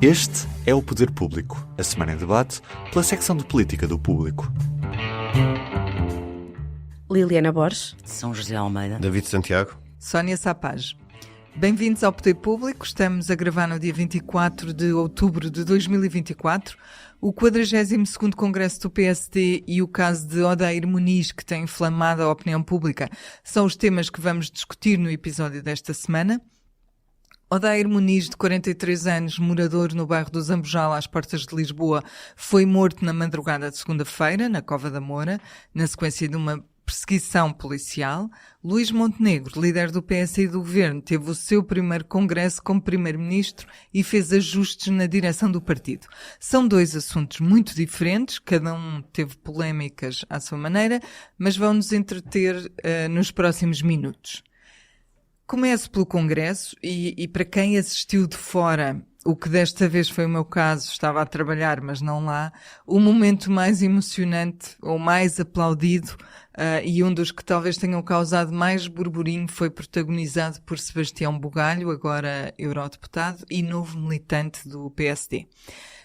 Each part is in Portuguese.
Este é o Poder Público, a semana em debate pela secção de Política do Público. Liliana Borges, São José Almeida, David Santiago, Sónia Sapaz. Bem-vindos ao Poder Público. Estamos a gravar no dia 24 de outubro de 2024. O 42º Congresso do PSD e o caso de Odair Muniz, que tem inflamado a opinião pública, são os temas que vamos discutir no episódio desta semana. Odair Muniz, de 43 anos, morador no bairro do Zambojal, às portas de Lisboa, foi morto na madrugada de segunda-feira, na Cova da Moura, na sequência de uma perseguição policial. Luís Montenegro, líder do PS e do Governo, teve o seu primeiro congresso como primeiro-ministro e fez ajustes na direção do partido. São dois assuntos muito diferentes, cada um teve polémicas à sua maneira, mas vão-nos entreter nos próximos minutos. Começo pelo Congresso e para quem assistiu de fora, o que desta vez foi o meu caso, estava a trabalhar, mas não lá, o momento mais emocionante ou mais aplaudido e um dos que talvez tenham causado mais burburinho foi protagonizado por Sebastião Bugalho, agora eurodeputado e novo militante do PSD.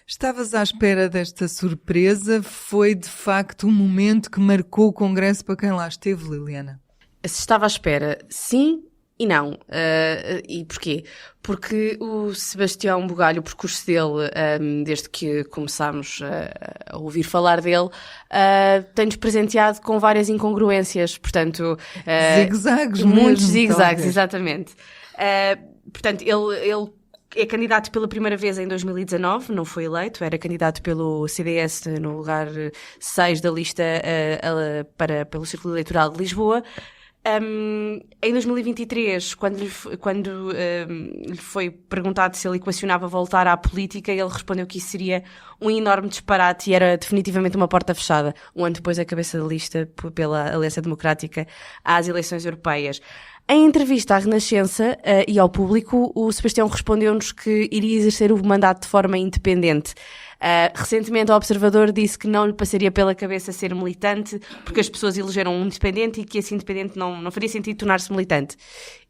Estavas à espera desta surpresa? Foi de facto um momento que marcou o Congresso para quem lá esteve, Liliana? se estava à espera, sim e não. E porquê? Porque o Sebastião Bugalho, o percurso dele, desde que começámos a ouvir falar dele, tem-nos presenteado com várias incongruências, portanto... Zigue-zagues muitos mesmo, zigue-zagues, talvez. Exatamente. Portanto, ele é candidato pela primeira vez em 2019, não foi eleito, era candidato pelo CDS no lugar 6 da lista pelo Círculo Eleitoral de Lisboa. Em 2023, quando lhe foi perguntado se ele equacionava voltar à política, ele respondeu que isso seria um enorme disparate e era definitivamente uma porta fechada. Um ano depois, a cabeça da lista pela Aliança Democrática às eleições europeias. Em entrevista à Renascença e ao público, o Sebastião respondeu-nos que iria exercer o mandato de forma independente. Recentemente, o Observador disse que não lhe passaria pela cabeça ser militante porque as pessoas elegeram um independente e que esse independente não faria sentido tornar-se militante.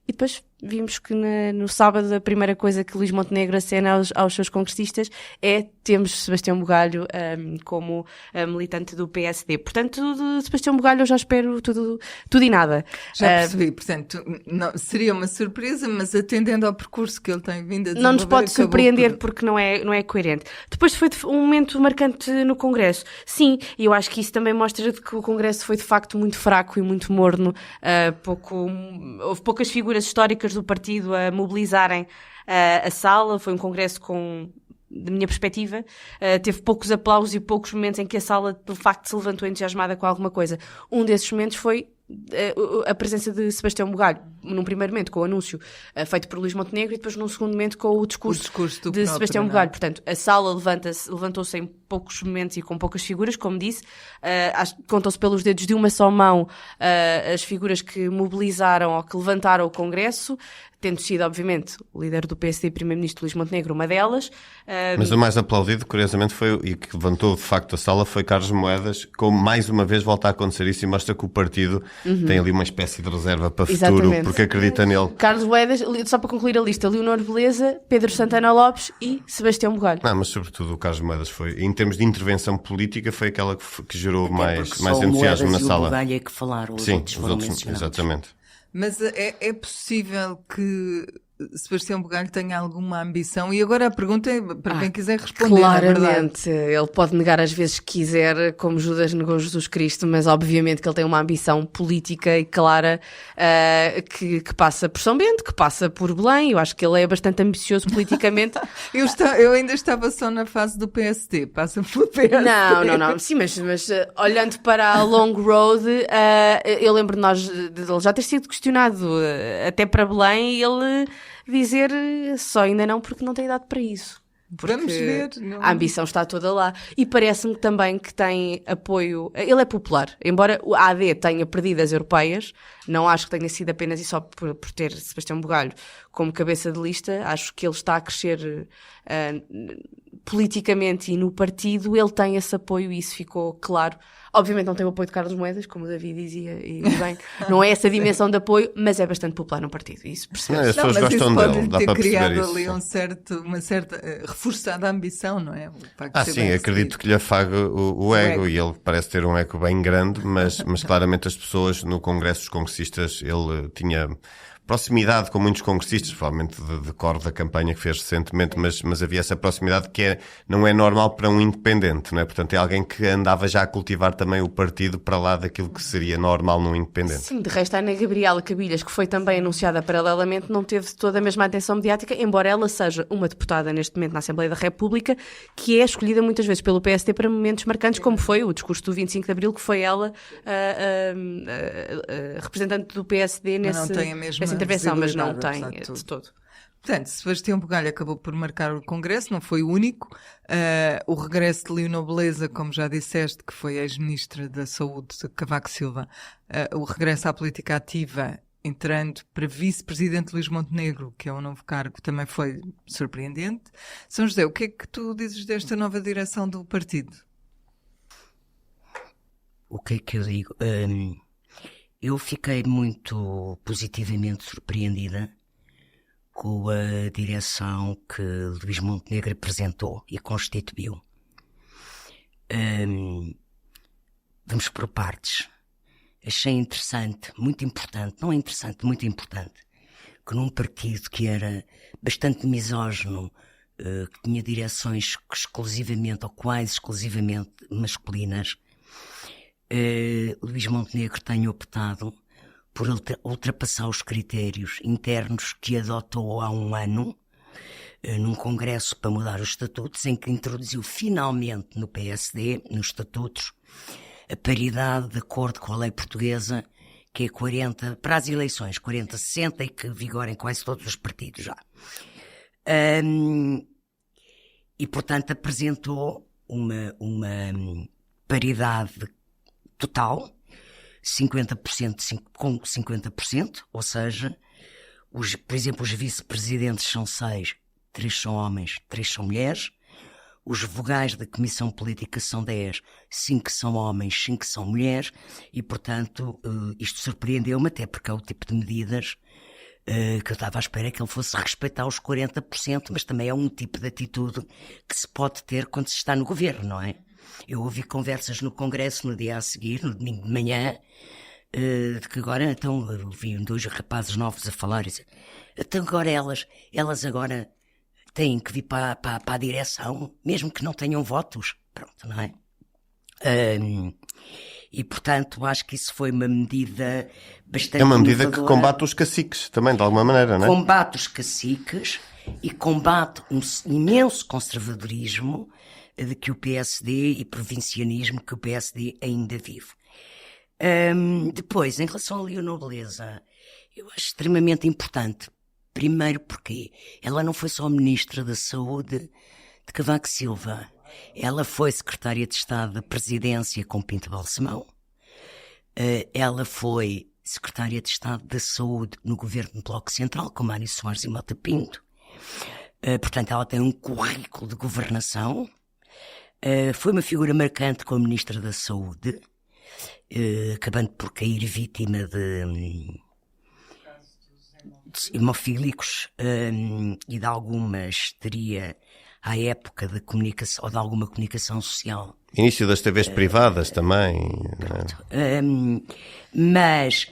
E depois vimos que no sábado a primeira coisa que Luís Montenegro acena aos seus congressistas é temos Sebastião Bugalho como militante do PSD. Portanto, de Sebastião Bugalho eu já espero tudo e nada. Já percebi, portanto, não, seria uma surpresa, mas atendendo ao percurso que ele tem vindo a desenvolver... Não nos pode surpreender porque não é coerente. Depois foi um momento marcante no Congresso. Sim, e eu acho que isso também mostra que o Congresso foi de facto muito fraco e muito morno. Houve poucas figuras históricas do partido a mobilizarem a sala. Foi um congresso da minha perspectiva, teve poucos aplausos e poucos momentos em que a sala de facto se levantou entusiasmada com alguma coisa. Um desses momentos foi a presença de Sebastião Bugalho, num primeiro momento com o anúncio feito por Luís Montenegro e depois num segundo momento com o discurso de Sebastião Bugalho. Portanto, a sala levantou-se em poucos momentos e com poucas figuras, como disse. Contam-se pelos dedos de uma só mão as figuras que mobilizaram ou que levantaram o Congresso, tendo sido, obviamente, o líder do PSD e primeiro-ministro Luís Montenegro uma delas. Mas o mais aplaudido, curiosamente, e que levantou de facto a sala foi Carlos Moedas, como mais uma vez volta a acontecer isso e mostra que o partido tem ali uma espécie de reserva para o futuro, porque acredita nele. Carlos Moedas, só para concluir a lista, Leonor Beleza, Pedro Santana Lopes e Sebastião Bugalho. Não, mas sobretudo o Carlos Moedas foi, em termos de intervenção política, foi aquela que gerou mais só entusiasmo na Moedas sala. E o Bugalho é que falaram, os Sim, outros foram mencionados. exatamente. Mas é possível que Sebastião Bugalho tenha alguma ambição? E agora a pergunta é para quem quiser responder, claramente, ele pode negar às vezes que quiser, como Judas negou Jesus Cristo, mas obviamente que ele tem uma ambição política e clara que passa por São Bento, que passa por Belém. Eu acho que ele é bastante ambicioso politicamente. Eu ainda estava só na fase do PSD, passa pelo PSD. Não. Sim, mas olhando para a long road, eu lembro de ele já ter sido questionado até para Belém e ele dizer só ainda não porque não tem idade para isso. Vamos ver. Não... A ambição está toda lá. E parece-me também que tem apoio... Ele é popular. Embora o AD tenha perdido as europeias, não acho que tenha sido apenas e só por ter Sebastião Bugalho como cabeça de lista. Acho que ele está a crescer politicamente e no partido. Ele tem esse apoio e isso ficou claro. Obviamente não tem o apoio de Carlos Moedas, como o David dizia, e bem, não é essa dimensão de apoio, mas é bastante popular no partido, isso percebe-se. As pessoas gostam dele, dá para perceber isso. Ali uma certa reforçada ambição, não é? Sim, acredito que lhe afaga o ego, e ele parece ter um ego bem grande, mas claramente as pessoas no Congresso dos Congressistas, ele tinha proximidade com muitos congressistas, provavelmente de cor da campanha que fez recentemente, mas havia essa proximidade que não é normal para um independente, não é? Portanto, é alguém que andava já a cultivar também o partido para lá daquilo que seria normal num independente. Sim, de resto a Ana Gabriela Cabilhas, que foi também anunciada paralelamente, não teve toda a mesma atenção mediática, embora ela seja uma deputada neste momento na Assembleia da República, que é escolhida muitas vezes pelo PSD para momentos marcantes, como foi o discurso do 25 de Abril, que foi ela representante do PSD nessa intervenção, mas não tem de todo. Portanto, Sebastião Bugalho acabou por marcar o Congresso, não foi o único. O regresso de Leonor Beleza, como já disseste, que foi ex-ministra da Saúde, de Cavaco Silva, o regresso à política ativa, entrando para vice-presidente Luís Montenegro, que é um novo cargo, também foi surpreendente. São José, o que é que tu dizes desta nova direção do partido? O que é que eu digo? Eu fiquei muito positivamente surpreendida com a direção que Luís Montenegro apresentou e constituiu. Vamos por partes. Achei interessante, muito importante, não é interessante, muito importante, que num partido que era bastante misógino, que tinha direções exclusivamente ou quase exclusivamente masculinas, Luís Montenegro tem optado por ultrapassar os critérios internos que adotou há um ano num congresso para mudar os estatutos, em que introduziu finalmente no PSD, nos estatutos, a paridade de acordo com a lei portuguesa, que é 40, para as eleições, 40-60, e que vigora em quase todos os partidos já. E, portanto, apresentou uma paridade total, 50% com 50%, ou seja, por exemplo, os vice-presidentes são 6, 3 são homens, 3 são mulheres, os vogais da Comissão Política são 10, 5 são homens, 5 são mulheres, e, portanto, isto surpreendeu-me até porque é o tipo de medidas que eu estava à espera que ele fosse respeitar os 40%, mas também é um tipo de atitude que se pode ter quando se está no governo, não é? Eu ouvi conversas no Congresso no dia a seguir, no domingo de manhã, de que agora, então, eu vi 2 rapazes novos a falar, e dizer, então agora elas agora têm que vir para a direção, mesmo que não tenham votos, pronto, não é? E, portanto, acho que isso foi uma medida bastante É uma medida inovadora. que combate os caciques, também, de alguma maneira, não é? Combate os caciques e combate um imenso conservadorismo de que o PSD e provincianismo que o PSD ainda vive. Depois, em relação a Leonor Beleza, eu acho extremamente importante. Primeiro porque ela não foi só Ministra da Saúde de Cavaco Silva. Ela foi Secretária de Estado da Presidência com Pinto Balsemão. Ela foi Secretária de Estado da Saúde no Governo do Bloco Central com Mário Soares e Mota Pinto. Portanto, ela tem um currículo de governação. Foi uma figura marcante como Ministra da Saúde, acabando por cair vítima de hemofílicos e de alguma histeria à época da comunicação, ou de alguma comunicação social. Início das TVs privadas também. Pronto. Mas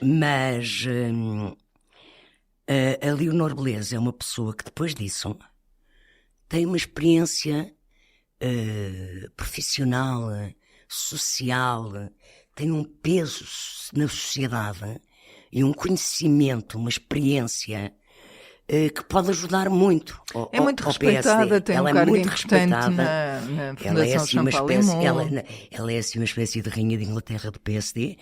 a Leonor Beleza é uma pessoa que depois disso tem uma experiência profissional, social, tem um peso na sociedade e um conhecimento, uma experiência que pode ajudar muito ao É muito ao respeitada, PSD. tem Ela um é cargo muito importante respeitada. na Ela é Fundação assim uma Champalimau. espécie, ela é assim uma espécie de rainha de Inglaterra do PSD,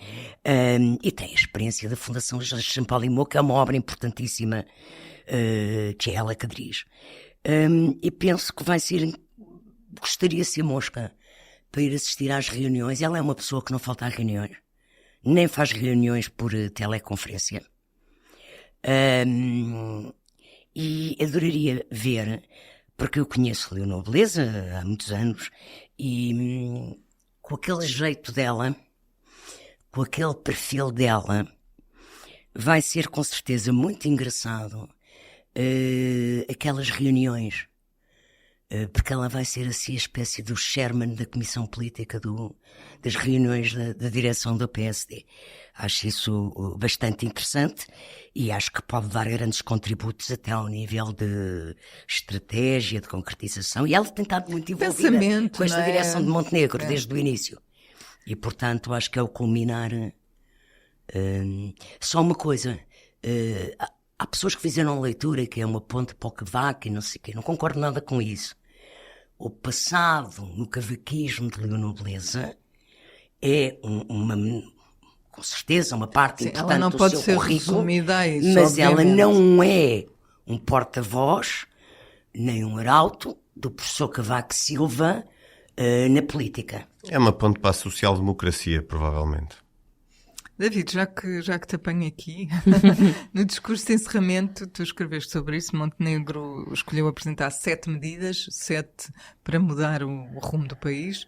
e tem a experiência da Fundação Champalimau, que é uma obra importantíssima, que é ela que dirige. E penso que vai ser, gostaria de ser mosca para ir assistir às reuniões. Ela é uma pessoa que não falta a reuniões, nem faz reuniões por teleconferência. E adoraria ver, porque eu conheço Leonor Beleza há muitos anos, e com aquele jeito dela, com aquele perfil dela, vai ser com certeza muito engraçado aquelas reuniões, porque ela vai ser assim a espécie do chairman da comissão política das reuniões da direção do PSD. Acho isso bastante interessante e acho que pode dar grandes contributos até ao nível de estratégia, de concretização, e ela tem estado muito envolvida com esta direção de Montenegro desde o início. E, portanto, acho que é o culminar. Só uma coisa, há pessoas que fizeram leitura que é uma ponte para o cavaco e não sei o quê, não concordo nada com isso. O passado no cavaquismo de Leonor Beleza é com certeza uma parte importante ela não do pode seu ser currículo, resumida a isso, mas ela obviamente. não é um porta-voz nem um arauto do professor Cavaco Silva na política. É uma ponte para a social-democracia, provavelmente. David, já que te apanho aqui, no discurso de encerramento, tu escreveste sobre isso, Montenegro escolheu apresentar 7 medidas, 7 para mudar o rumo do país.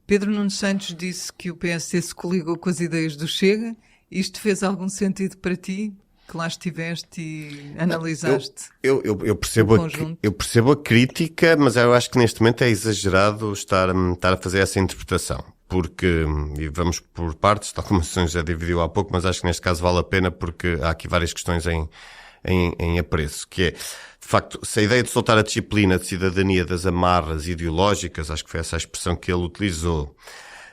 Pedro Nuno Santos disse que o PSD se coligou com as ideias do Chega. Isto fez algum sentido para ti, que lá estiveste e analisaste? Eu percebo a crítica, mas eu acho que neste momento é exagerado estar a fazer essa interpretação. Porque, e vamos por partes, tal como a Sônia já dividiu há pouco, mas acho que neste caso vale a pena porque há aqui várias questões em apreço, que é, de facto, se a ideia de soltar a disciplina de cidadania das amarras ideológicas, acho que foi essa a expressão que ele utilizou,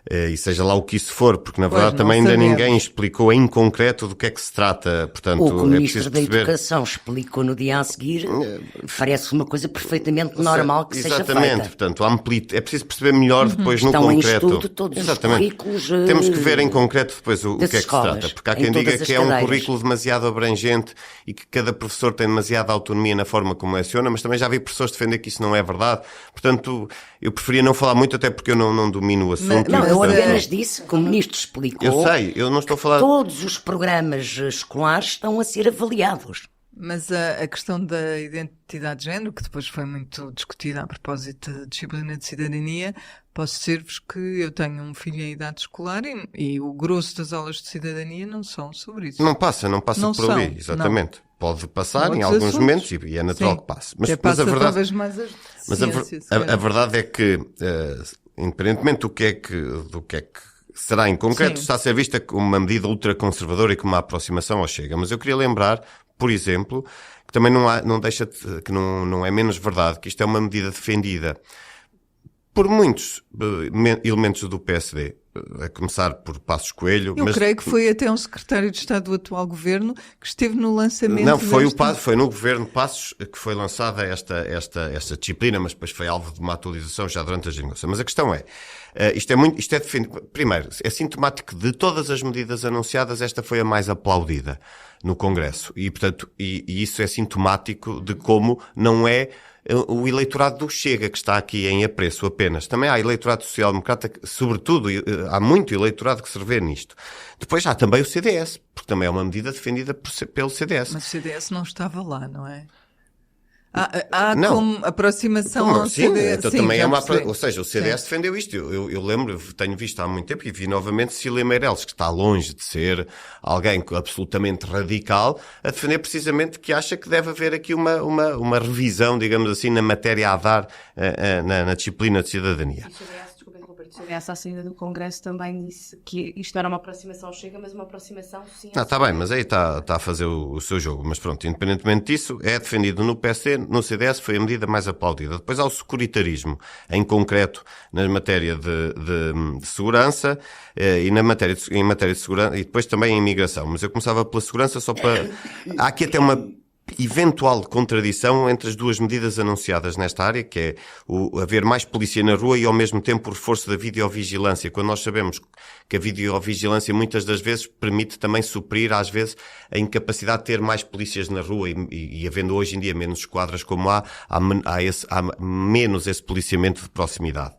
e seja lá o que isso for, porque na verdade também ainda ninguém explicou em concreto do que é que se trata, portanto o Ministro preciso da perceber... Educação explicou no dia a seguir, parece uma coisa perfeitamente normal que seja feita. Exatamente, portanto é preciso perceber melhor depois no Estão concreto. Em estudo todos os currículos Temos que ver em concreto depois o que é que se escolas, trata, porque há quem diga que é um currículo demasiado abrangente e que cada professor tem demasiada autonomia na forma como leciona, mas também já vi professores defender que isso não é verdade, portanto eu preferia não falar muito até porque eu não domino o assunto. Não, eu apenas disse que o Ministro explicou. Eu sei, eu não estou a falar... Todos os programas escolares estão a ser avaliados. Mas a questão da identidade de género, que depois foi muito discutida a propósito da disciplina de cidadania, posso dizer-vos que eu tenho um filho em idade escolar e o grosso das aulas de cidadania não são sobre isso. Não passa não por ali, exatamente. Não. Pode passar em alguns momentos e é natural que passe. Mas a verdade, talvez mais as ciências, a verdade é que, independentemente do que é que será em concreto, está a ser vista como uma medida ultraconservadora e como uma aproximação ao Chega. Mas eu queria lembrar, por exemplo, que também não é menos verdade que isto é uma medida defendida por muitos elementos do PSD, a começar por Passos Coelho. Eu creio que foi até um secretário de Estado do atual governo que esteve no lançamento. Não, foi no governo Passos que foi lançada esta disciplina, mas depois foi alvo de uma atualização já durante a legislação. Mas a questão é, isto é defendido. Primeiro, é sintomático de todas as medidas anunciadas, esta foi a mais aplaudida no Congresso. E, portanto, e isso é sintomático de como não é o eleitorado do Chega que está aqui em apreço apenas. Também há eleitorado social-democrata, sobretudo, há muito eleitorado que se revê nisto. Depois há também o CDS, porque também é uma medida defendida pelo CDS. Mas o CDS não estava lá, não é? Como aproximação ao sim, CDS. Então sim, também ou seja, o CDS defendeu isto. Eu lembro, tenho visto há muito tempo e vi novamente Cília Meireles, que está longe de ser alguém absolutamente radical, a defender precisamente que acha que deve haver aqui uma revisão, digamos assim, na matéria a dar na disciplina de cidadania. O CDS, à saída do Congresso, também disse que isto era uma aproximação Chega, mas uma aproximação sim. Está bem, mas aí está a fazer o seu jogo. Mas pronto, independentemente disso, é defendido no PC, no CDS foi a medida mais aplaudida. Depois há o securitarismo, em concreto, na matéria de segurança e em matéria de segurança, e depois também em imigração. Mas eu começava pela segurança só para... Há aqui até uma eventual contradição entre as duas medidas anunciadas nesta área, que é haver mais polícia na rua e ao mesmo tempo o reforço da videovigilância, quando nós sabemos que a videovigilância muitas das vezes permite também suprir às vezes a incapacidade de ter mais polícias na rua e havendo hoje em dia menos esquadras como há menos esse policiamento de proximidade.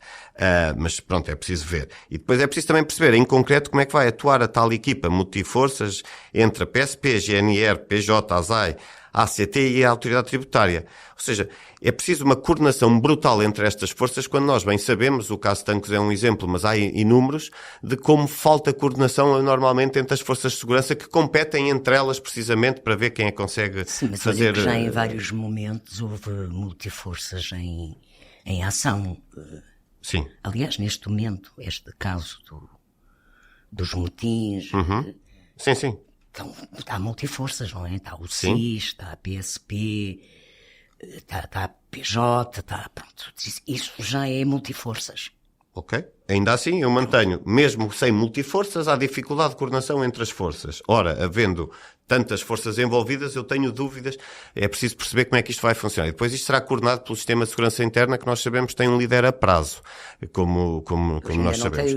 Mas pronto, é preciso ver. E depois é preciso também perceber em concreto como é que vai atuar a tal equipa multiforças entre a PSP, GNR, PJ, ASAI, a ACT e a Autoridade Tributária. Ou seja, é preciso uma coordenação brutal entre estas forças, quando nós bem sabemos, o caso Tancos é um exemplo, mas há inúmeros, de como falta coordenação normalmente entre as forças de segurança que competem entre elas precisamente para ver quem é que consegue Sim, mas fazer... olha que já em vários momentos houve multiforças em ação. Sim. Aliás, neste momento, este caso dos motins... Sim, sim. Então, há multiforças, não é? Está o Sim. CIS, está a PSP, está a PJ, pronto. Isso já é multiforças. Ok. Ainda assim, eu mantenho, mesmo sem multiforças, há dificuldade de coordenação entre as forças. Ora, havendo tantas forças envolvidas, eu tenho dúvidas. É preciso perceber como é que isto vai funcionar. E depois isto será coordenado pelo Sistema de Segurança Interna, que nós sabemos tem um líder a prazo, como nós sabemos.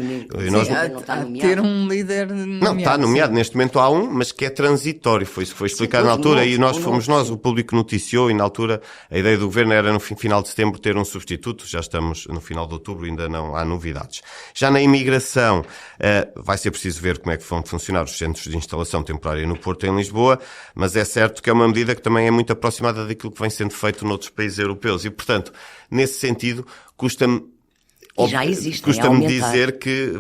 Há de ter um líder nomeado. Não, está nomeado. Neste momento há um, mas que é transitório. Foi isso que foi explicado na altura. E fomos nós, o público noticiou, e na altura a ideia do Governo era no final de setembro ter um substituto. Já estamos no final de outubro, ainda não há novidades. Já na imigração, vai ser preciso ver como é que vão funcionar os centros de instalação temporária no Porto e em Lisboa, mas é certo que é uma medida que também é muito aproximada daquilo que vem sendo feito noutros países europeus. E, portanto, nesse sentido, custa-me dizer que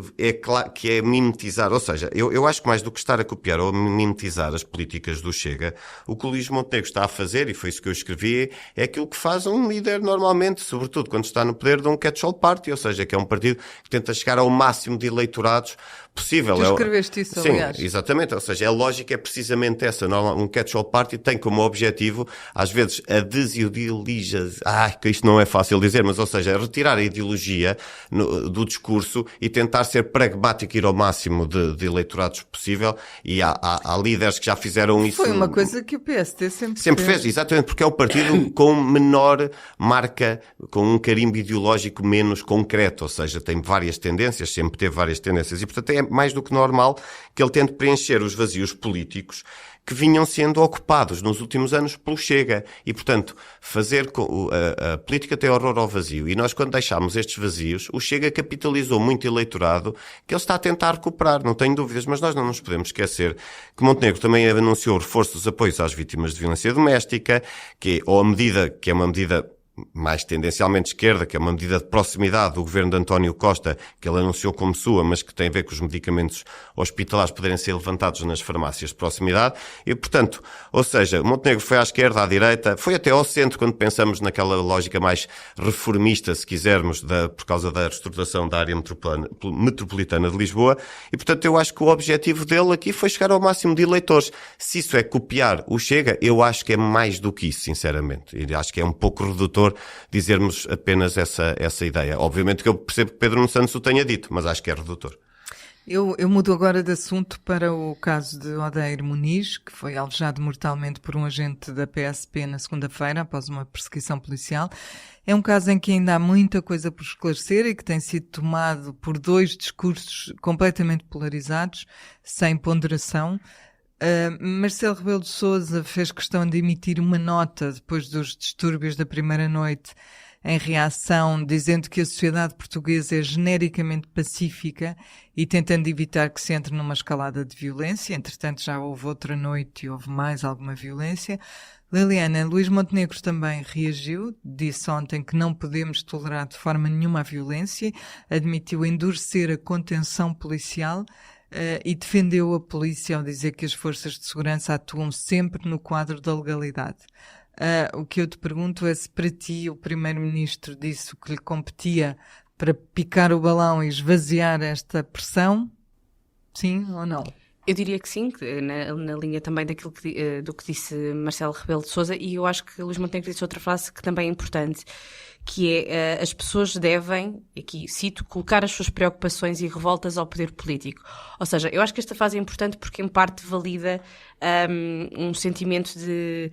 é mimetizar. Ou seja, eu acho que mais do que estar a copiar ou a mimetizar as políticas do Chega, o que o Luís Montenegro está a fazer, e foi isso que eu escrevi, é aquilo que faz um líder normalmente, sobretudo quando está no poder de um catch-all party, ou seja, que é um partido que tenta chegar ao máximo de eleitorados possível. Tu escreveste isso, aliás. Sim, exatamente. Ou seja, a lógica é precisamente essa. Um catch-all party tem como objetivo, às vezes, a que isto não é fácil dizer, mas, ou seja, retirar a ideologia do discurso e tentar ser pragmático e ir ao máximo de eleitorados possível. E há líderes que já fizeram isso. Foi uma coisa que o PST sempre fez, exatamente, porque é o partido com menor marca, com um carimbo ideológico menos concreto, ou seja, tem várias tendências, sempre teve várias tendências, e portanto é mais do que normal que ele tente preencher os vazios políticos que vinham sendo ocupados nos últimos anos pelo Chega. E, portanto, fazer a política tem horror ao vazio. E nós, quando deixámos estes vazios, o Chega capitalizou muito eleitorado que ele está a tentar recuperar, não tenho dúvidas, mas nós não nos podemos esquecer que Montenegro também anunciou o reforço dos apoios às vítimas de violência doméstica, que é uma medida mais tendencialmente esquerda, que é uma medida de proximidade do governo de António Costa, que ele anunciou como sua, mas que tem a ver com os medicamentos hospitalares poderem ser levantados nas farmácias de proximidade. E, portanto, ou seja, Montenegro foi à esquerda, à direita, foi até ao centro, quando pensamos naquela lógica mais reformista, se quisermos, por causa da reestruturação da área metropolitana de Lisboa. E, portanto, eu acho que o objetivo dele aqui foi chegar ao máximo de eleitores. Se isso é copiar o Chega, eu acho que é mais do que isso, sinceramente. E acho que é um pouco redutor dizermos apenas essa ideia. Obviamente que eu percebo que Pedro Nuno Santos o tenha dito, mas acho que é redutor. Eu mudo agora de assunto para o caso de Odair Muniz, que foi alvejado mortalmente por um agente da PSP na segunda-feira, após uma perseguição policial. É um caso em que ainda há muita coisa por esclarecer e que tem sido tomado por dois discursos completamente polarizados, sem ponderação. Marcelo Rebelo de Sousa fez questão de emitir uma nota depois dos distúrbios da primeira noite, em reação, dizendo que a sociedade portuguesa é genericamente pacífica e tentando evitar que se entre numa escalada de violência. Entretanto, já houve outra noite e houve mais alguma violência. Liliana, Luís Montenegro também reagiu, disse ontem que não podemos tolerar de forma nenhuma a violência, admitiu endurecer a contenção policial e defendeu a polícia ao dizer que as forças de segurança atuam sempre no quadro da legalidade. O que eu te pergunto é se para ti o Primeiro-Ministro disse o que lhe competia para picar o balão e esvaziar esta pressão, sim ou não? Eu diria que sim, na linha também do que disse Marcelo Rebelo de Sousa, e eu acho que Luís Montenegro disse outra frase que também é importante, que é as pessoas devem, aqui cito, colocar as suas preocupações e revoltas ao poder político. Ou seja, eu acho que esta fase é importante porque em parte valida um sentimento de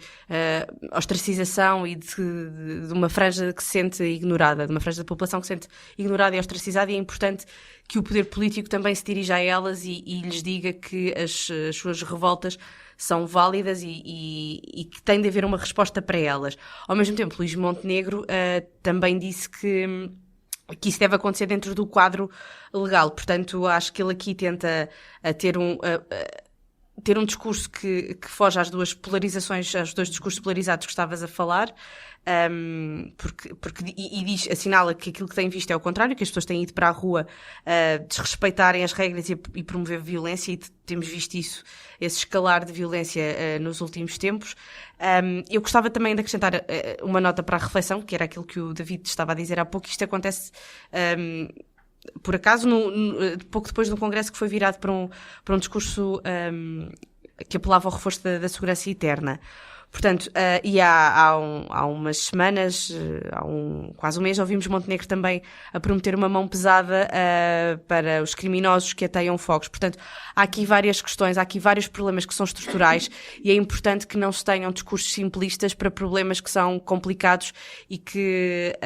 ostracização e de uma franja que se sente ignorada, de uma franja da população que se sente ignorada e ostracizada, e é importante que o poder político também se dirija a elas e lhes diga que as suas revoltas são válidas e que tem de haver uma resposta para elas. Ao mesmo tempo, Luís Montenegro também disse que isso deve acontecer dentro do quadro legal. Portanto, acho que ele aqui tenta ter ter um discurso que foge às duas polarizações, aos dois discursos polarizados que estavas a falar, porque assinala que aquilo que tem visto é o contrário, que as pessoas têm ido para a rua desrespeitarem as regras e promover violência, e temos visto esse escalar de violência nos últimos tempos. Eu gostava também de acrescentar uma nota para a reflexão, que era aquilo que o David estava a dizer há pouco. Isto acontece por acaso pouco depois de um congresso que foi virado para um discurso que apelava ao reforço da segurança interna. Portanto, e há umas semanas, quase um mês, ouvimos Montenegro também a prometer uma mão pesada para os criminosos que ateiam fogos. Portanto, há aqui várias questões, há aqui vários problemas que são estruturais, e é importante que não se tenham discursos simplistas para problemas que são complicados e que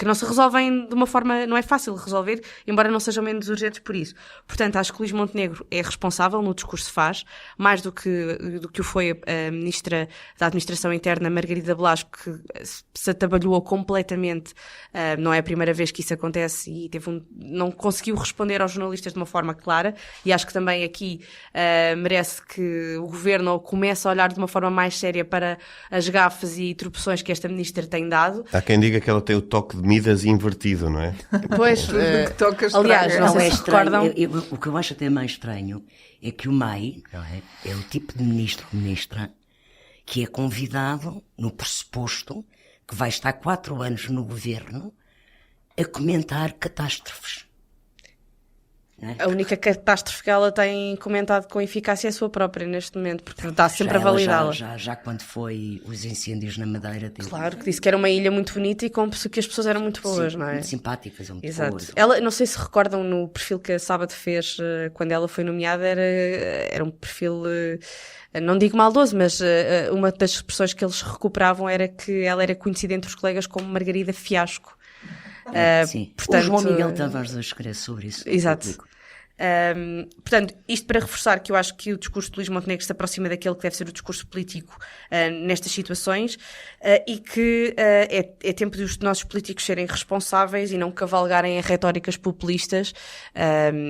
não se resolvem de uma forma... Não é fácil resolver, embora não sejam menos urgentes por isso. Portanto, acho que Luís Montenegro é responsável no discurso que faz, mais do que o foi a Ministra da Administração Interna, Margarida Blasco, que se atabalhoou completamente. Não é a primeira vez que isso acontece, e não conseguiu responder aos jornalistas de uma forma clara, e acho que também aqui merece que o Governo comece a olhar de uma forma mais séria para as gafes e tropeções que esta Ministra tem dado. Há quem diga que ela tem o toque de Midas invertido, não é? Pois, que toca aliás, não Não, sei é se estranho. recordam. O que eu acho até mais estranho é que o MEI, não é? É o tipo de ministro ou ministra que é convidado, no pressuposto, que vai estar 4 anos no governo a comentar catástrofes. A única catástrofe que ela tem comentado com eficácia é a sua própria neste momento, porque está sempre a validá-la. Já quando foi os incêndios na Madeira. Claro, que disse que era uma ilha muito bonita e que as pessoas eram muito boas, sim, não é? muito simpáticas, muito Exato. boas. Ela, não sei se recordam no perfil que a Sábado fez quando ela foi nomeada, era um perfil, não digo maldoso, mas uma das expressões que eles recuperavam era que ela era conhecida entre os colegas como Margarida Fiasco. Sim. Portanto, o João Miguel Tavares escreve sobre isso. Exato. Portanto, isto para reforçar que eu acho que o discurso de Luís Montenegro se aproxima daquele que deve ser o discurso político nestas situações, e que é tempo dos nossos políticos serem responsáveis e não cavalgarem em retóricas populistas,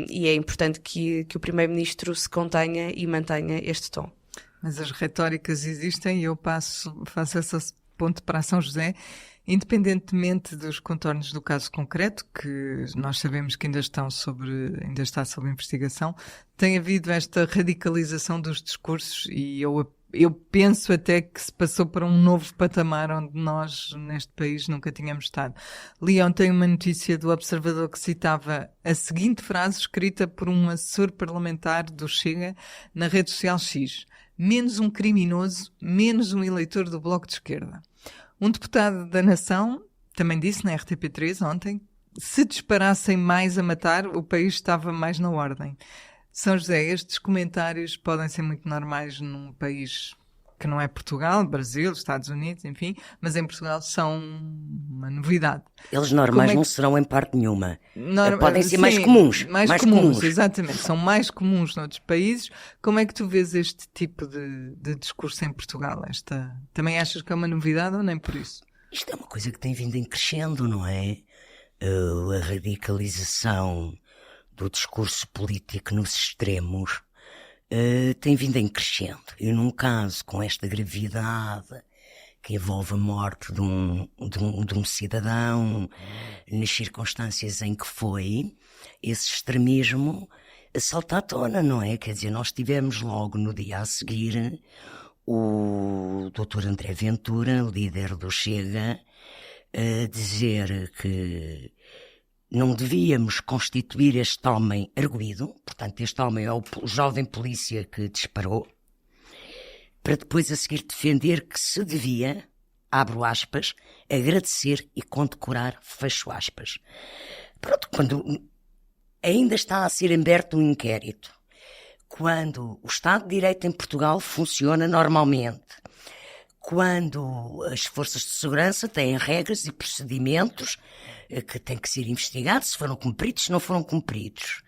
e é importante que o Primeiro-Ministro se contenha e mantenha este tom. Mas as retóricas existem, e eu faço esse ponto para São José. Independentemente dos contornos do caso concreto, que nós sabemos que ainda está sob investigação, tem havido esta radicalização dos discursos, e eu penso até que se passou para um novo patamar onde nós, neste país, nunca tínhamos estado. Li ontem uma notícia do Observador que citava a seguinte frase escrita por um assessor parlamentar do Chega na rede social X: menos um criminoso, menos um eleitor do Bloco de Esquerda. Um deputado da Nação também disse na RTP3 ontem: se disparassem mais a matar, o país estava mais na ordem. São José, estes comentários podem ser muito normais num país que não é Portugal, Brasil, Estados Unidos, enfim, mas em Portugal são uma novidade. Eles normais não serão em parte nenhuma. Podem ser sim, mais comuns. Mais comuns, exatamente. São mais comuns noutros países. Como é que tu vês este tipo de discurso em Portugal? Também achas que é uma novidade ou nem por isso? Isto é uma coisa que tem vindo em crescendo, não é? A radicalização do discurso político nos extremos tem vindo em crescendo. E num caso com esta gravidade que envolve a morte de um cidadão, nas circunstâncias em que foi, esse extremismo salta à tona, não é? Quer dizer, nós tivemos logo no dia a seguir o Dr. André Ventura, líder do Chega, a dizer que não devíamos constituir este homem arguido, portanto este homem é o jovem polícia que disparou, para depois a seguir defender que se devia, abro aspas, agradecer e condecorar, fecho aspas. Pronto, quando ainda está a ser aberto um inquérito, quando o Estado de Direito em Portugal funciona normalmente, quando as forças de segurança têm regras e procedimentos que têm que ser investigados, se foram cumpridos, se não foram cumpridos.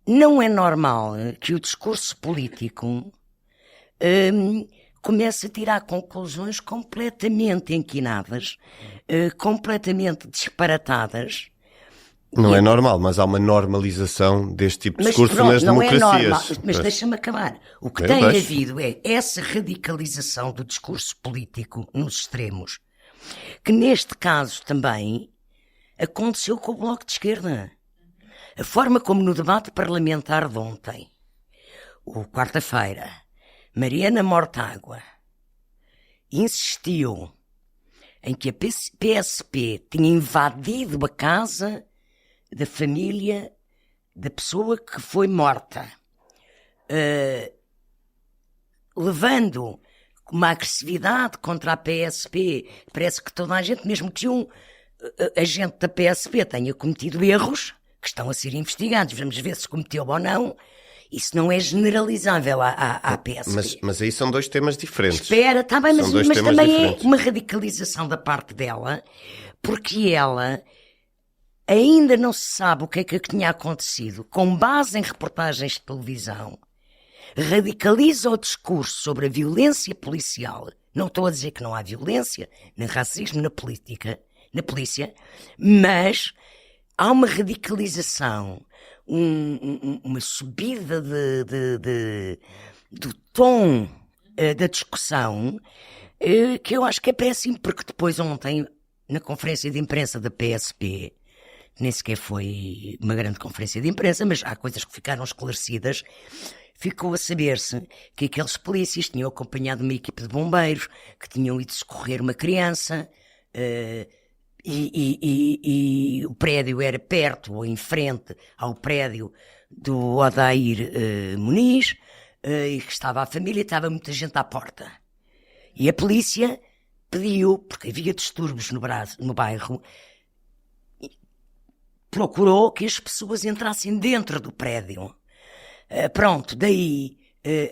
Não é normal que o discurso político comece a tirar conclusões completamente inquinadas, completamente disparatadas, Não é normal, mas há uma normalização deste tipo de discurso pronto, nas não democracias. É normal, mas deixa-me acabar. O que Eu tem deixo. havido é essa radicalização do discurso político nos extremos, que neste caso também aconteceu com o Bloco de Esquerda. A forma como no debate parlamentar de ontem, ou quarta-feira, Mariana Mortágua insistiu em que a PSP tinha invadido a casa da família da pessoa que foi morta, levando uma agressividade contra a PSP. Parece que toda a gente, mesmo que um agente da PSP tenha cometido erros que estão a ser investigados, vamos ver se cometeu ou não, isso não é generalizável à PSP. Mas aí são dois temas diferentes. Espera, está bem, mas São dois temas também diferentes. é uma radicalização da parte dela, porque ela ainda não se sabe o que é que tinha acontecido, com base em reportagens de televisão, radicaliza o discurso sobre a violência policial. Não estou a dizer que não há violência, nem racismo na polícia, mas há uma radicalização, uma subida do tom da discussão, que eu acho que é péssimo, porque depois ontem, na conferência de imprensa da PSP, nem sequer foi uma grande conferência de imprensa, mas há coisas que ficaram esclarecidas, ficou a saber-se que aqueles polícias tinham acompanhado uma equipe de bombeiros, que tinham ido socorrer uma criança, e o prédio era perto ou em frente ao prédio do Odair Muniz, e que estava a família e estava muita gente à porta. E a polícia pediu, porque havia distúrbios no bairro, procurou que as pessoas entrassem dentro do prédio. Pronto, daí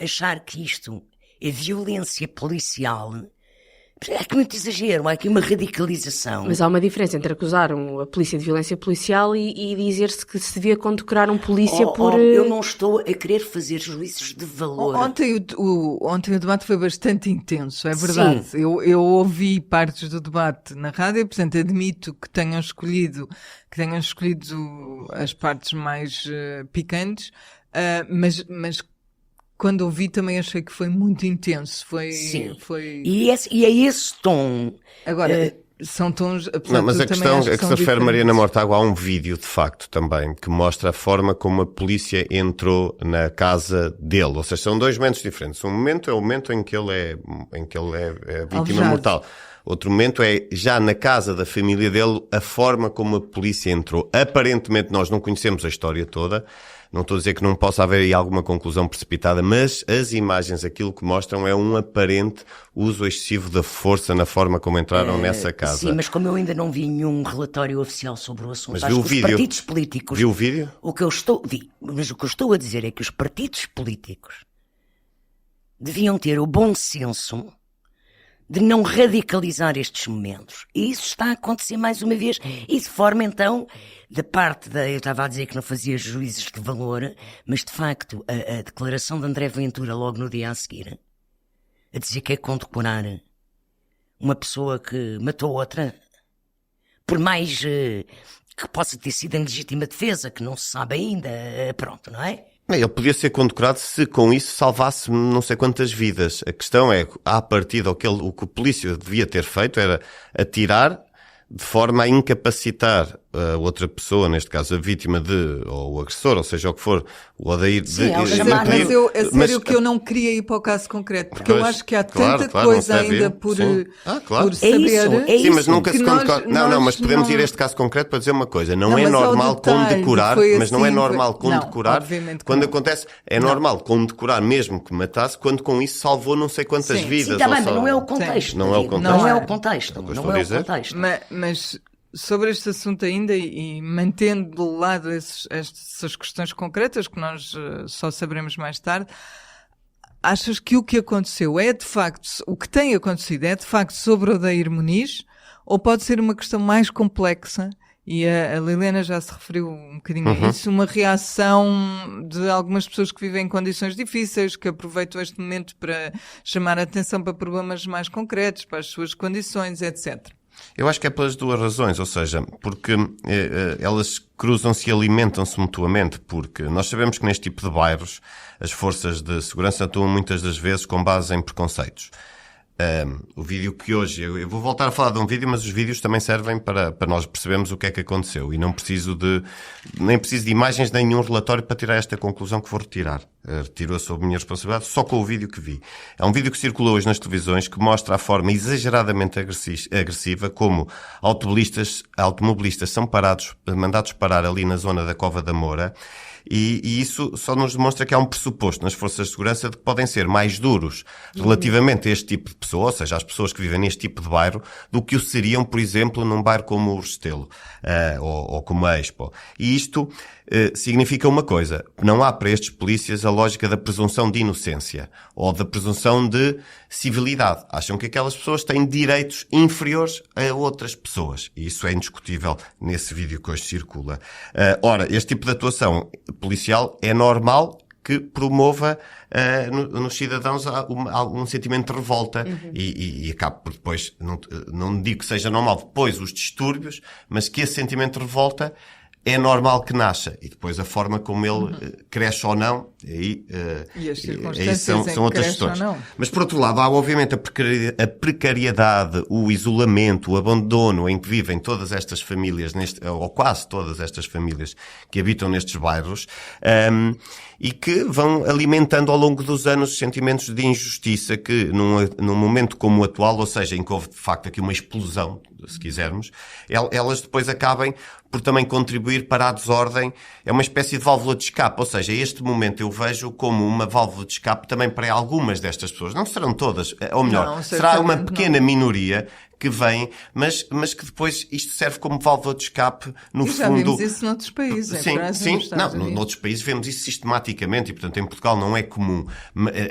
achar que isto é violência policial. É que muito exagero, há aqui uma radicalização. Mas há uma diferença entre acusar a polícia de violência policial e dizer-se que se devia condecorar um polícia por... Eu não estou a querer fazer juízos de valor. Ontem o debate foi bastante intenso, é verdade. Eu ouvi partes do debate na rádio, portanto admito que tenham escolhido as partes mais picantes, mas quando ouvi também achei que foi muito intenso. Sim. Foi... E é esse tom. Agora, são tons... Não, mas a questão é que se refere a Mariana Mortágua. Mortágua, há um vídeo, de facto, também, que mostra a forma como a polícia entrou na casa dele. Ou seja, são dois momentos diferentes. Um momento é o momento em que ele é vítima Alvejado. mortal. Outro momento é, já na casa da família dele, a forma como a polícia entrou. Aparentemente, nós não conhecemos a história toda. Não estou a dizer que não possa haver aí alguma conclusão precipitada, mas as imagens, aquilo que mostram é um aparente uso excessivo da força na forma como entraram nessa casa. Sim, mas como eu ainda não vi nenhum relatório oficial sobre o assunto, Mas acho viu que o os vídeo? partidos políticos... Viu o vídeo? Mas o que eu estou a dizer é que os partidos políticos deviam ter o bom senso de não radicalizar estes momentos. E isso está a acontecer mais uma vez. E de forma, então, da parte eu estava a dizer que não fazia juízos de valor, mas de facto, a declaração de André Ventura logo no dia a seguir, a dizer que é condecorar uma pessoa que matou outra, por mais que possa ter sido em legítima defesa, que não se sabe ainda, pronto, não é? Ele podia ser condecorado se com isso salvasse não sei quantas vidas. A questão é, à partida, o que o polícia devia ter feito era atirar de forma a incapacitar a outra pessoa, neste caso a vítima ou o agressor, ou seja o que for, o Odair Mas que eu não queria ir para o caso concreto, porque eu acho que há tanta coisa ainda por saber. Sim, mas nunca se condecora. Não, mas podemos não... ir a este caso concreto para dizer uma coisa. Não é normal condecorar, mas não é normal condecorar quando acontece. É normal condecorar mesmo que matasse, quando com isso salvou não sei quantas vidas. Sim, mas não é o contexto. Não é o contexto. Não é o contexto. Não é o contexto. Mas sobre este assunto ainda, e mantendo de lado essas questões concretas que nós só saberemos mais tarde, achas que o que aconteceu é de facto, o que tem acontecido é de facto sobre o Odair Muniz, ou pode ser uma questão mais complexa, e a Liliana já se referiu um bocadinho a isso, uma reação de algumas pessoas que vivem em condições difíceis, que aproveitam este momento para chamar a atenção para problemas mais concretos, para as suas condições, etc. Eu acho que é pelas duas razões, ou seja, porque elas cruzam-se e alimentam-se mutuamente, porque nós sabemos que neste tipo de bairros as forças de segurança atuam muitas das vezes com base em preconceitos. O vídeo que hoje... Eu vou voltar a falar de um vídeo, mas os vídeos também servem para nós percebermos o que é que aconteceu. E nem preciso de imagens nem nenhum relatório para tirar esta conclusão que vou retirar. Retiro-a sob minha responsabilidade só com o vídeo que vi. É um vídeo que circulou hoje nas televisões que mostra a forma exageradamente agressiva como automobilistas são mandados parar ali na zona da Cova da Moura. E isso só nos demonstra que há um pressuposto nas forças de segurança de que podem ser mais duros relativamente a este tipo de pessoa, ou seja, às pessoas que vivem neste tipo de bairro, do que o seriam, por exemplo, num bairro como o Restelo, ou como a Expo. E isto significa uma coisa: não há para estes polícias a lógica da presunção de inocência ou da presunção de civilidade. Acham que aquelas pessoas têm direitos inferiores a outras pessoas. E isso é indiscutível nesse vídeo que hoje circula. Ora, este tipo de atuação policial é normal que promova nos cidadãos um sentimento de revolta e acaba por depois, não digo que seja normal depois os distúrbios, mas que esse sentimento de revolta é normal que nasça. E depois a forma como ele cresce ou não, E as aí circunstâncias são outras questões. Mas por outro lado, há obviamente a precariedade, o isolamento, o abandono em que vivem todas estas famílias, ou quase todas estas famílias que habitam nestes bairros, e que vão alimentando ao longo dos anos sentimentos de injustiça que num momento como o atual, ou seja, em que houve de facto aqui uma explosão, se quisermos, elas depois acabem por também contribuir para a desordem. É uma espécie de válvula de escape, ou seja, este momento eu vejo como uma válvula de escape também para algumas destas pessoas. Não serão todas, ou melhor, Não, será uma pequena não. minoria que vem, mas que depois isto serve como válvula de escape, no E já fundo. vimos isso noutros países. Sim, sim. Nos Estados Unidos. Noutros países vemos isso sistematicamente e, portanto, em Portugal não é comum.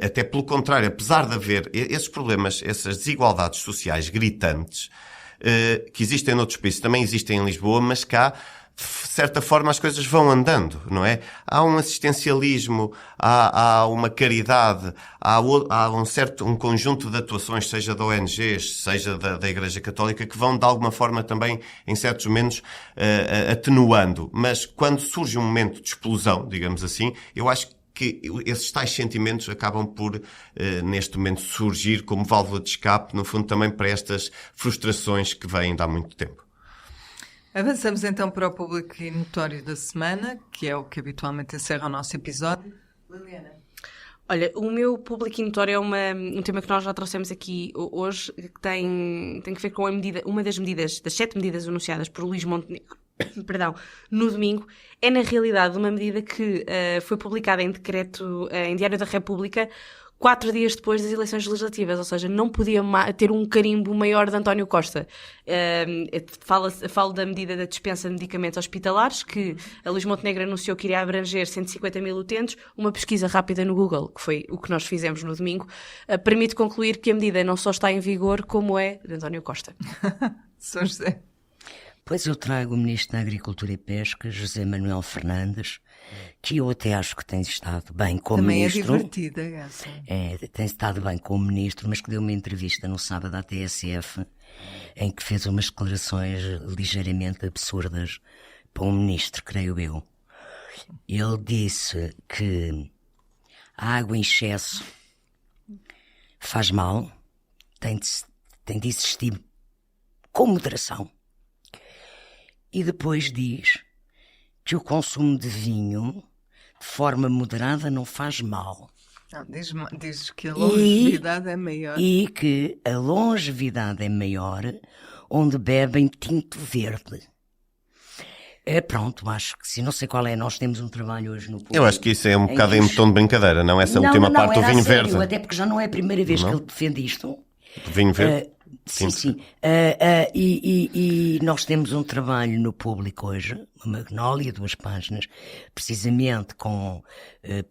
Até pelo contrário, apesar de haver esses problemas, essas desigualdades sociais gritantes, que existem noutros países, também existem em Lisboa, mas cá, de certa forma, as coisas vão andando, não é? Há um assistencialismo, há uma caridade, há um conjunto de atuações, seja da ONGs, seja da Igreja Católica, que vão, de alguma forma, também, em certos momentos, atenuando. Mas quando surge um momento de explosão, digamos assim, eu acho que esses tais sentimentos acabam por, neste momento, surgir como válvula de escape, no fundo, também para estas frustrações que vêm de há muito tempo. Avançamos então para o público e notório da semana, que é o que habitualmente encerra o nosso episódio. Liliana. Olha, o meu público notório é um tema que nós já trouxemos aqui hoje, que tem que ver com uma das 7 medidas anunciadas por Luís Montenegro, perdão, no domingo. É na realidade uma medida que foi publicada em decreto em Diário da República 4 dias depois das eleições legislativas, ou seja, não podia ter um carimbo maior de António Costa. Falo da medida da dispensa de medicamentos hospitalares, que a Luís Montenegro anunciou que iria abranger 150 mil utentes. Uma pesquisa rápida no Google, que foi o que nós fizemos no domingo, permite concluir que a medida não só está em vigor, como é de António Costa. São José. Pois eu trago o Ministro da Agricultura e Pesca, José Manuel Fernandes, que eu até acho que tem estado bem como Também Ministro. Também é divertida essa. Tem estado bem como Ministro, mas que deu uma entrevista no sábado à TSF, em que fez umas declarações ligeiramente absurdas para um Ministro, creio eu. Ele disse que a água em excesso faz mal, tem de existir com moderação. E depois diz que o consumo de vinho, de forma moderada, não faz mal. Não, diz que a longevidade é maior. E que a longevidade é maior onde bebem tinto verde. Pronto, acho que se não sei qual é, nós temos um trabalho hoje no público. Eu acho que isso é um bocado em tom de brincadeira, não? Essa última parte do vinho verde. Até porque já não é a primeira vez que ele defende isto. O vinho verde? Sim. E nós temos um trabalho no público hoje, uma magnólia, 2 páginas, precisamente com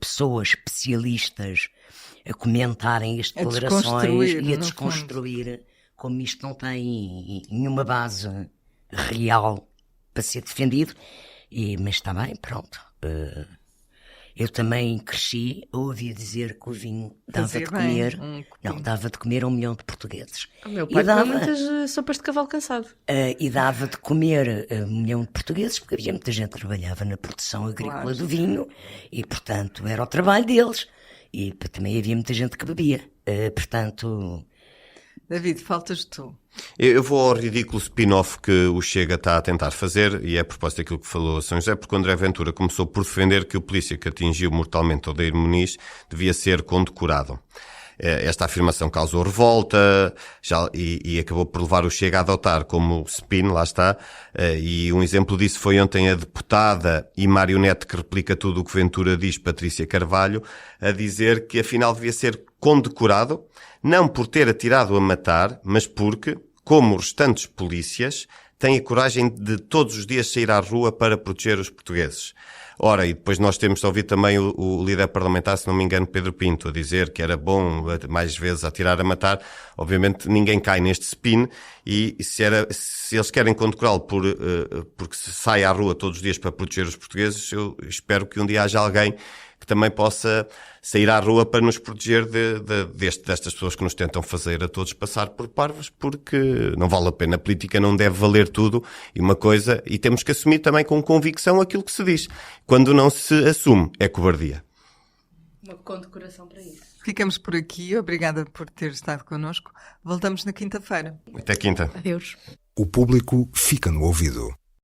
pessoas especialistas a comentarem as declarações e a desconstruir como isto não tem nenhuma base real para ser defendido. Mas está bem, pronto. Eu também cresci a ouvir dizer que o vinho dava Fazia de bem, comer, copinho. não, dava de comer a 1 milhão de portugueses. O meu E pai dava, comeu muitas sopas de cavalo cansado. e dava de comer a 1 milhão de portugueses, porque havia muita gente que trabalhava na produção agrícola Claro. do vinho, e portanto era o trabalho deles. E também havia muita gente que bebia. Portanto, David, faltas tu. Eu vou ao ridículo spin-off que o Chega está a tentar fazer, e é a propósito daquilo que falou a São José, porque o André Ventura começou por defender que o polícia que atingiu mortalmente Odeiro Muniz devia ser condecorado. Esta afirmação causou revolta e acabou por levar o Chega a adotar como spin, lá está, e um exemplo disso foi ontem a deputada e marionete que replica tudo o que Ventura diz, Patrícia Carvalho, a dizer que afinal devia ser condecorado, não por ter atirado a matar, mas porque, como os restantes polícias, tem a coragem de todos os dias sair à rua para proteger os portugueses. Ora, e depois nós temos de ouvir também o líder parlamentar, se não me engano, Pedro Pinto, a dizer que era bom mais vezes atirar a matar. Obviamente ninguém cai neste spin e se eles querem condecorá-lo porque se sai à rua todos os dias para proteger os portugueses, eu espero que um dia haja alguém que também possa sair à rua para nos proteger destas pessoas que nos tentam fazer a todos passar por parvos, porque não vale a pena. A política não deve valer tudo e temos que assumir também com convicção aquilo que se diz. Quando não se assume, é cobardia. Uma condecoração para isso. Ficamos por aqui. Obrigada por ter estado connosco. Voltamos na quinta-feira. Até quinta. Adeus. O público fica no ouvido.